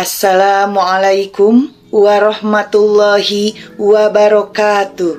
Assalamualaikum warahmatullahi wabarakatuh.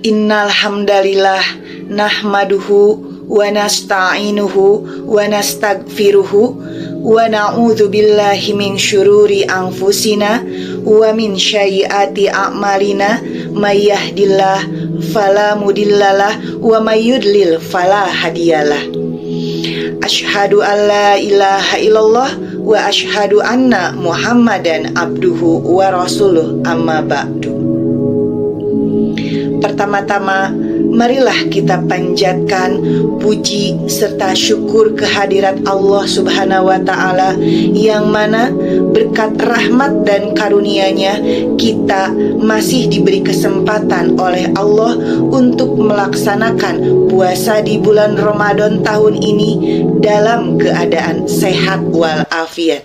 Innal hamdalillah nahmaduhu wa nasta'inuhu wa nastaghfiruhu wa na'udzu billahi min syururi anfusina wa min sayyiati a'malina may yahdihillah fala mudhillalah wa may yudlil fala hadiyalah. Asyhadu an la ilaha illallah wa asyhadu anna Muhammadan abduhu wa rasuluh, amma ba'du. Pertama-tama, marilah kita panjatkan puji serta syukur kehadirat Allah Subhanahu wa Ta'ala, yang mana berkat rahmat dan karunia-Nya kita masih diberi kesempatan oleh Allah untuk melaksanakan puasa di bulan Ramadan tahun ini dalam keadaan sehat walafiat.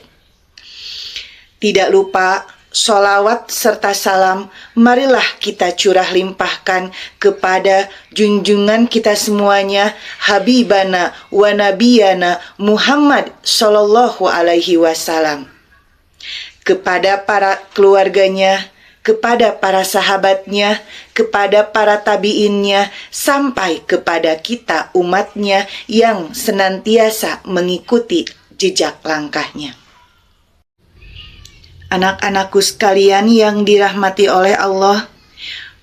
Tidak lupa, sholawat serta salam marilah kita curah limpahkan kepada junjungan kita semuanya, Habibana wa Nabiyana Muhammad Sallallahu Alaihi Wasallam, kepada para keluarganya, kepada para sahabatnya, kepada para tabiinnya, sampai kepada kita umatnya yang senantiasa mengikuti jejak langkahnya. Anak-anakku sekalian yang dirahmati oleh Allah,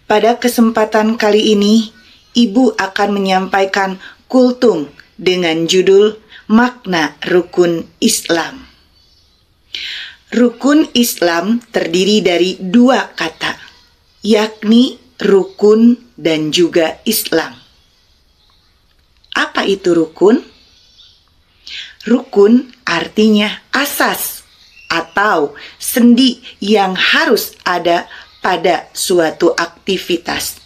pada kesempatan kali ini Ibu akan menyampaikan kultum dengan judul Makna Rukun Islam. Rukun Islam terdiri dari dua kata, yakni rukun dan juga Islam. Apa itu rukun? Rukun artinya asas atau sendi yang harus ada pada suatu aktivitas.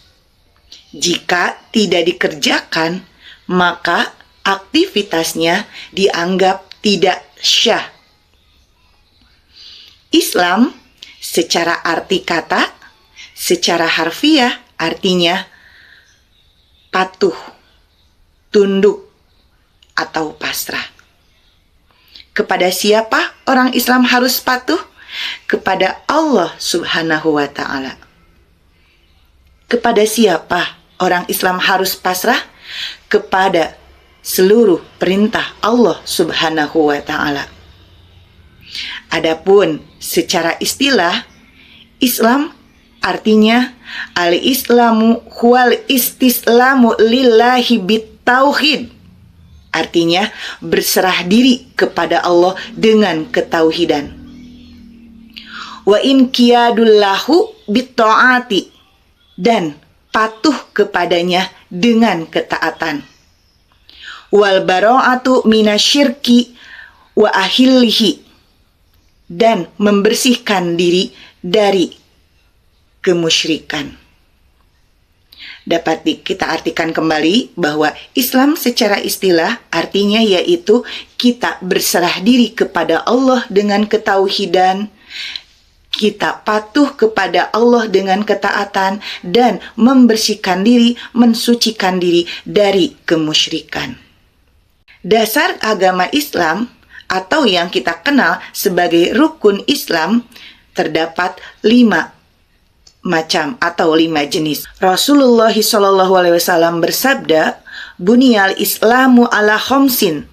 Jika tidak dikerjakan, maka aktivitasnya dianggap tidak syah. Islam secara arti kata, secara harfiah artinya patuh, tunduk, atau pasrah. Kepada siapa orang Islam harus patuh? Kepada Allah Subhanahu wa Ta'ala. Kepada siapa orang Islam harus pasrah? Kepada seluruh perintah Allah Subhanahu wa Ta'ala. Adapun secara istilah, Islam artinya al-islamu huwal istislamu lillahi bitauhid. Artinya berserah diri kepada Allah dengan ketauhidan. Wa inqiyadullahu bitta'ati, dan patuh kepadanya dengan ketaatan. Wal bara'atu minasyirki wa ahillihi, dan membersihkan diri dari kemusyrikan. Dapat kita artikan kembali bahwa Islam secara istilah artinya yaitu kita berserah diri kepada Allah dengan ketauhidan, kita patuh kepada Allah dengan ketaatan, dan membersihkan diri, mensucikan diri dari kemusyrikan. Dasar agama Islam atau yang kita kenal sebagai rukun Islam terdapat 5 macam atau 5 jenis. Rasulullah SAW bersabda, Buniyal Islamu ala khamsin,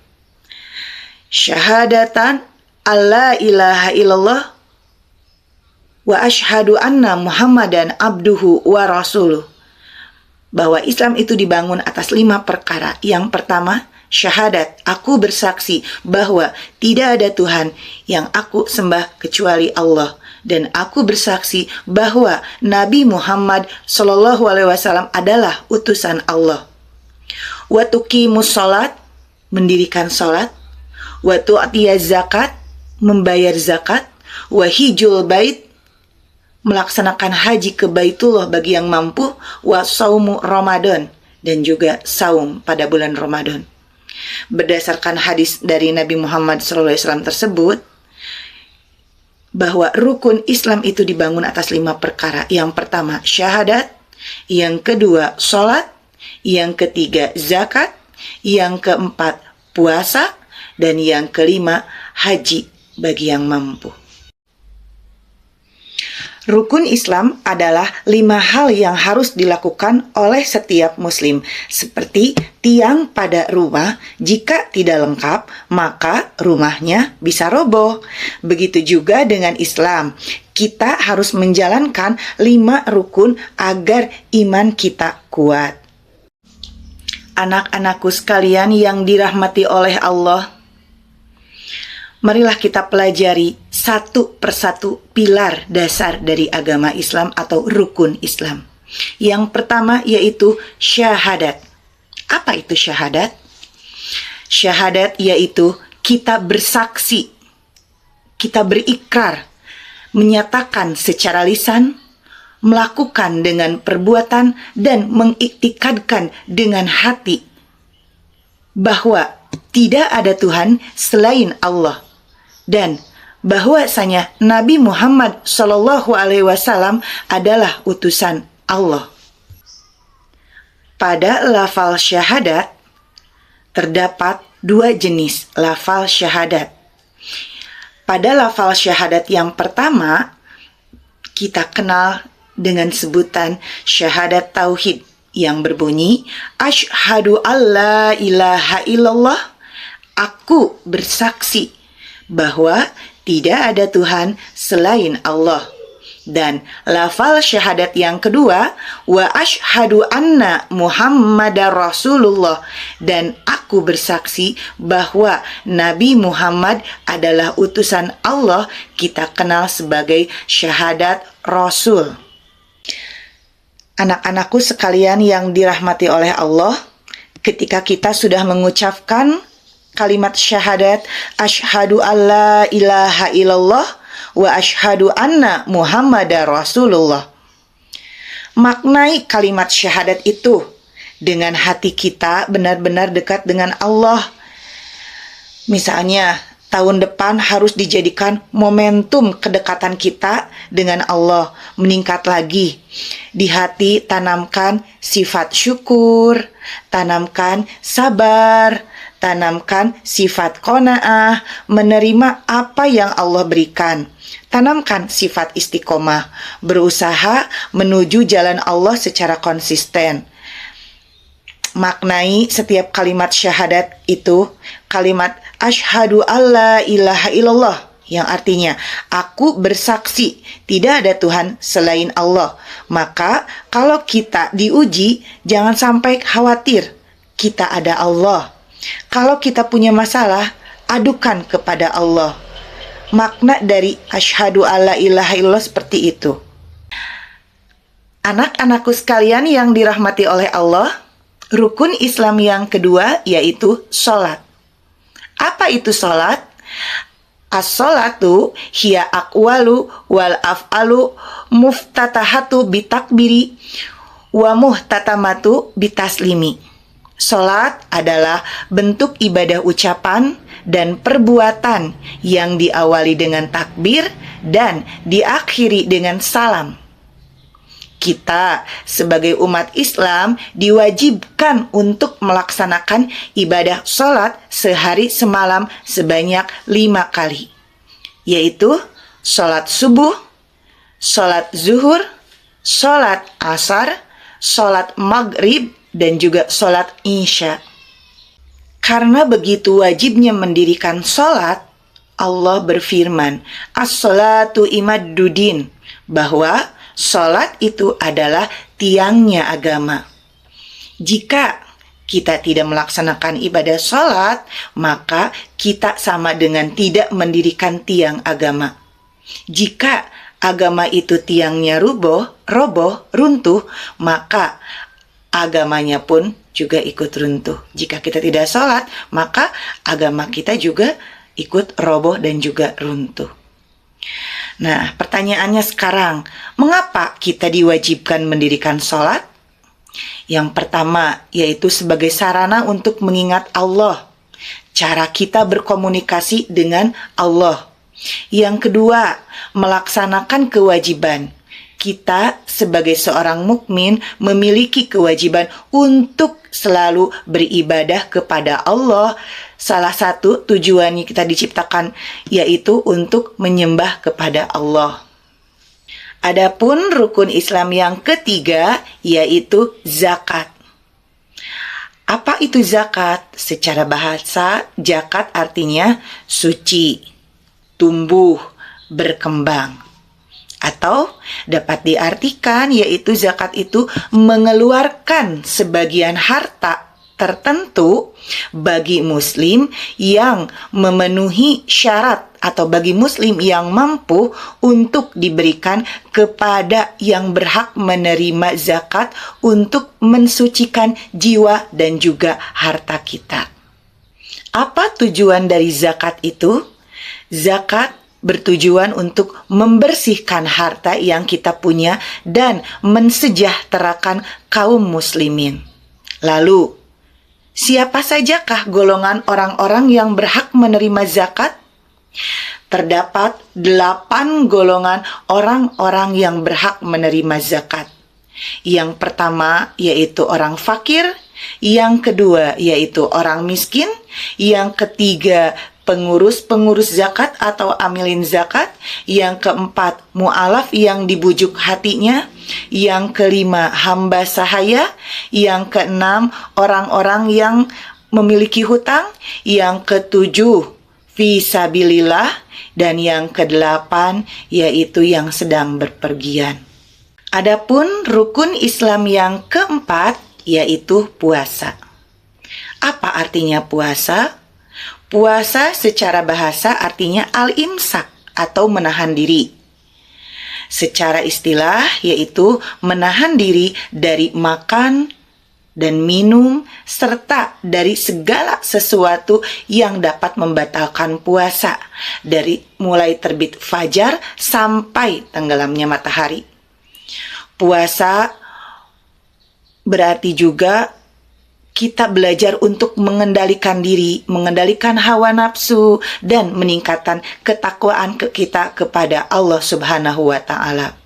syahadatan alla ilaha illallah wa ashhadu anna Muhammadan abduhu wa rasuluh. Bahwa Islam itu dibangun atas 5 perkara. Yang pertama, syahadat, aku bersaksi bahwa tidak ada Tuhan yang aku sembah kecuali Allah, dan aku bersaksi bahwa Nabi Muhammad SAW adalah utusan Allah. Wa tuqimus salat, mendirikan salat. Wa tu'tiyaz zakat, membayar zakat. Wa hijjul bait, melaksanakan haji ke Baitullah bagi yang mampu. Wa saumu Ramadan, dan juga saum pada bulan Ramadan. Berdasarkan hadis dari Nabi Muhammad SAW tersebut, bahwa rukun Islam itu dibangun atas 5 perkara. Yang pertama syahadat, yang kedua sholat, yang ketiga zakat, yang keempat puasa, dan yang kelima haji bagi yang mampu. Rukun Islam adalah 5 hal yang harus dilakukan oleh setiap muslim, seperti tiang pada rumah. Jika tidak lengkap, maka rumahnya bisa roboh. Begitu juga dengan Islam. Kita harus menjalankan 5 rukun agar iman kita kuat. Anak-anakku sekalian yang dirahmati oleh Allah, marilah kita pelajari satu persatu pilar dasar dari agama Islam atau rukun Islam. Yang pertama yaitu syahadat. Apa itu syahadat? Syahadat yaitu kita bersaksi, kita berikrar, menyatakan secara lisan, melakukan dengan perbuatan, dan mengiktikadkan dengan hati bahwa tidak ada Tuhan selain Allah, dan bahwasanya Nabi Muhammad SAW adalah utusan Allah. Pada lafal syahadat terdapat 2 jenis lafal syahadat. Pada lafal syahadat yang pertama, kita kenal dengan sebutan syahadat tauhid yang berbunyi asyhadu alla ilaha illallah, aku bersaksi bahwa tidak ada Tuhan selain Allah. Dan lafal syahadat yang kedua, wa asyhadu anna Muhammadar Rasulullah, dan aku bersaksi bahwa Nabi Muhammad adalah utusan Allah, kita kenal sebagai syahadat Rasul. Anak-anakku sekalian yang dirahmati oleh Allah, ketika kita sudah mengucapkan kalimat syahadat asyhadu alla ilaha illallah wa asyhadu anna Muhammadar Rasulullah, maknai kalimat syahadat itu dengan hati kita benar-benar dekat dengan Allah. Misalnya, tahun depan harus dijadikan momentum kedekatan kita dengan Allah meningkat lagi. Di hati tanamkan sifat syukur, tanamkan sabar, tanamkan sifat qanaah, menerima apa yang Allah berikan. Tanamkan sifat istiqomah, berusaha menuju jalan Allah secara konsisten. Maknai setiap kalimat syahadat itu kalimat asyhadu alla ilaha illallah, yang artinya aku bersaksi tidak ada Tuhan selain Allah. Maka kalau kita diuji, jangan sampai khawatir, kita ada Allah. Kalau kita punya masalah, adukan kepada Allah. Makna dari asyhadu alla ilaha illallah seperti itu. Anak-anakku sekalian yang dirahmati oleh Allah, rukun Islam yang kedua yaitu sholat. Apa itu sholat? As-sholatu hiya aqwalu wal af'alu muftatahatu bitakbiri wa muhtatamatu bitaslimi. Sholat adalah bentuk ibadah ucapan dan perbuatan yang diawali dengan takbir dan diakhiri dengan salam. Kita sebagai umat Islam diwajibkan untuk melaksanakan ibadah sholat sehari semalam sebanyak 5 kali, yaitu sholat subuh, sholat zuhur, sholat asar, sholat maghrib, dan juga sholat isya. Karena begitu wajibnya mendirikan sholat, Allah berfirman, as-sholatu imaddudin, bahwa sholat itu adalah tiangnya agama. Jika kita tidak melaksanakan ibadah sholat, maka kita sama dengan tidak mendirikan tiang agama. Jika agama itu tiangnya roboh, runtuh, maka agamanya pun juga ikut runtuh. Jika kita tidak sholat, maka agama kita juga ikut roboh dan juga runtuh. Nah, pertanyaannya sekarang, mengapa kita diwajibkan mendirikan sholat? Yang pertama, yaitu sebagai sarana untuk mengingat Allah. Cara kita berkomunikasi dengan Allah. Yang kedua, melaksanakan kewajiban. Kita sebagai seorang mukmin memiliki kewajiban untuk selalu beribadah kepada Allah. Salah satu tujuannya kita diciptakan yaitu untuk menyembah kepada Allah. Adapun rukun Islam yang ketiga yaitu zakat. Apa itu zakat? Secara bahasa, zakat artinya suci, tumbuh, berkembang. Atau dapat diartikan yaitu zakat itu mengeluarkan sebagian harta tertentu bagi muslim yang memenuhi syarat atau bagi muslim yang mampu untuk diberikan kepada yang berhak menerima zakat untuk mensucikan jiwa dan juga harta kita. Apa tujuan dari zakat itu? Zakat bertujuan untuk membersihkan harta yang kita punya dan mensejahterakan kaum muslimin. Lalu, siapa sajakah golongan orang-orang yang berhak menerima zakat? Terdapat 8 golongan orang-orang yang berhak menerima zakat. Yang pertama yaitu orang fakir, yang kedua yaitu orang miskin, yang ketiga pengurus-pengurus zakat atau amilin zakat, yang keempat mu'alaf yang dibujuk hatinya, yang kelima hamba sahaya, yang keenam orang-orang yang memiliki hutang, yang ketujuh fisabilillah, dan yang kedelapan yaitu yang sedang berpergian. Adapun rukun Islam yang keempat yaitu puasa. Apa artinya puasa? Puasa secara bahasa artinya al-imsak atau menahan diri. Secara istilah yaitu menahan diri dari makan dan minum serta dari segala sesuatu yang dapat membatalkan puasa dari mulai terbit fajar sampai tenggelamnya matahari. Puasa berarti juga kita belajar untuk mengendalikan diri, mengendalikan hawa nafsu, dan meningkatkan ketakwaan kita kepada Allah Subhanahu wa Ta'ala.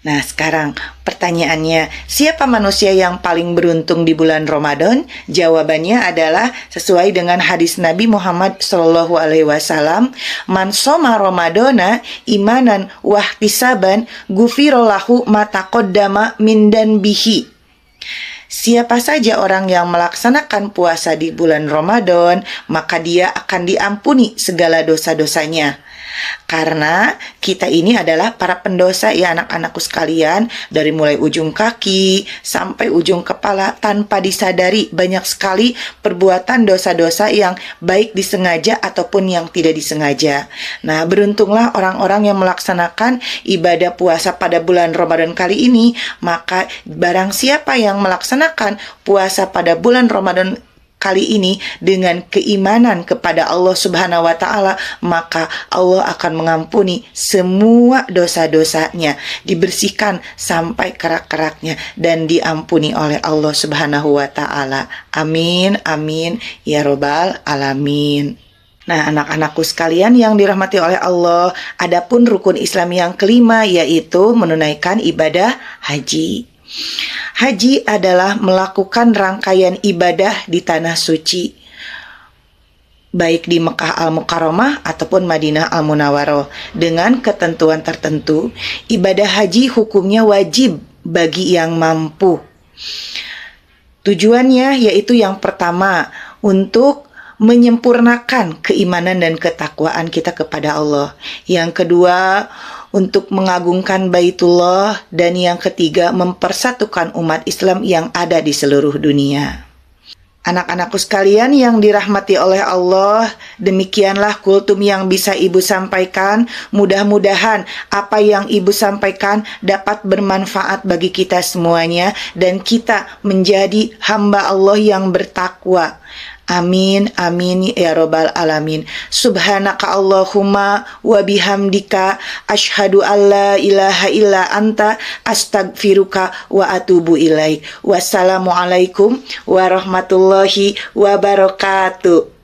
Nah, sekarang pertanyaannya, siapa manusia yang paling beruntung di bulan Ramadan? Jawabannya adalah sesuai dengan hadis Nabi Muhammad SAW, "Man shoma Ramadana imanan wahtisaban gufirallahu ma taqaddama min danbihi." Siapa saja orang yang melaksanakan puasa di bulan Ramadan, maka dia akan diampuni segala dosa-dosanya. Karena kita ini adalah para pendosa ya anak-anakku sekalian, dari mulai ujung kaki sampai ujung kepala tanpa disadari banyak sekali perbuatan dosa-dosa yang baik disengaja ataupun yang tidak disengaja. Nah, beruntunglah orang-orang yang melaksanakan ibadah puasa pada bulan Ramadan kali ini. Maka barang siapa yang melaksanakan puasa pada bulan Ramadan kali ini dengan keimanan kepada Allah Subhanahu wa Ta'ala, maka Allah akan mengampuni semua dosa-dosanya, dibersihkan sampai kerak-keraknya dan diampuni oleh Allah Subhanahu wa Ta'ala. Amin, amin, ya robbal alamin. Nah, anak-anakku sekalian yang dirahmati oleh Allah, adapun rukun Islam yang kelima yaitu menunaikan ibadah haji. Haji adalah melakukan rangkaian ibadah di tanah suci, baik di Mekah Al-Mukarramah ataupun Madinah Al-Munawwaroh, dengan ketentuan tertentu. Ibadah haji hukumnya wajib bagi yang mampu. Tujuannya yaitu yang pertama, untuk menyempurnakan keimanan dan ketakwaan kita kepada Allah. Yang kedua, untuk mengagungkan Baitullah, dan yang ketiga mempersatukan umat Islam yang ada di seluruh dunia. Anak-anakku sekalian yang dirahmati oleh Allah, demikianlah kultum yang bisa Ibu sampaikan. Mudah-mudahan apa yang Ibu sampaikan dapat bermanfaat bagi kita semuanya dan kita menjadi hamba Allah yang bertakwa. Amin, amin, ya robbal alamin. Subhanaka Allahumma wa bihamdika asyhadu an la ilaha illa anta astaghfiruka wa atubu ilaik. Wassalamualaikum warahmatullahi wabarakatuh.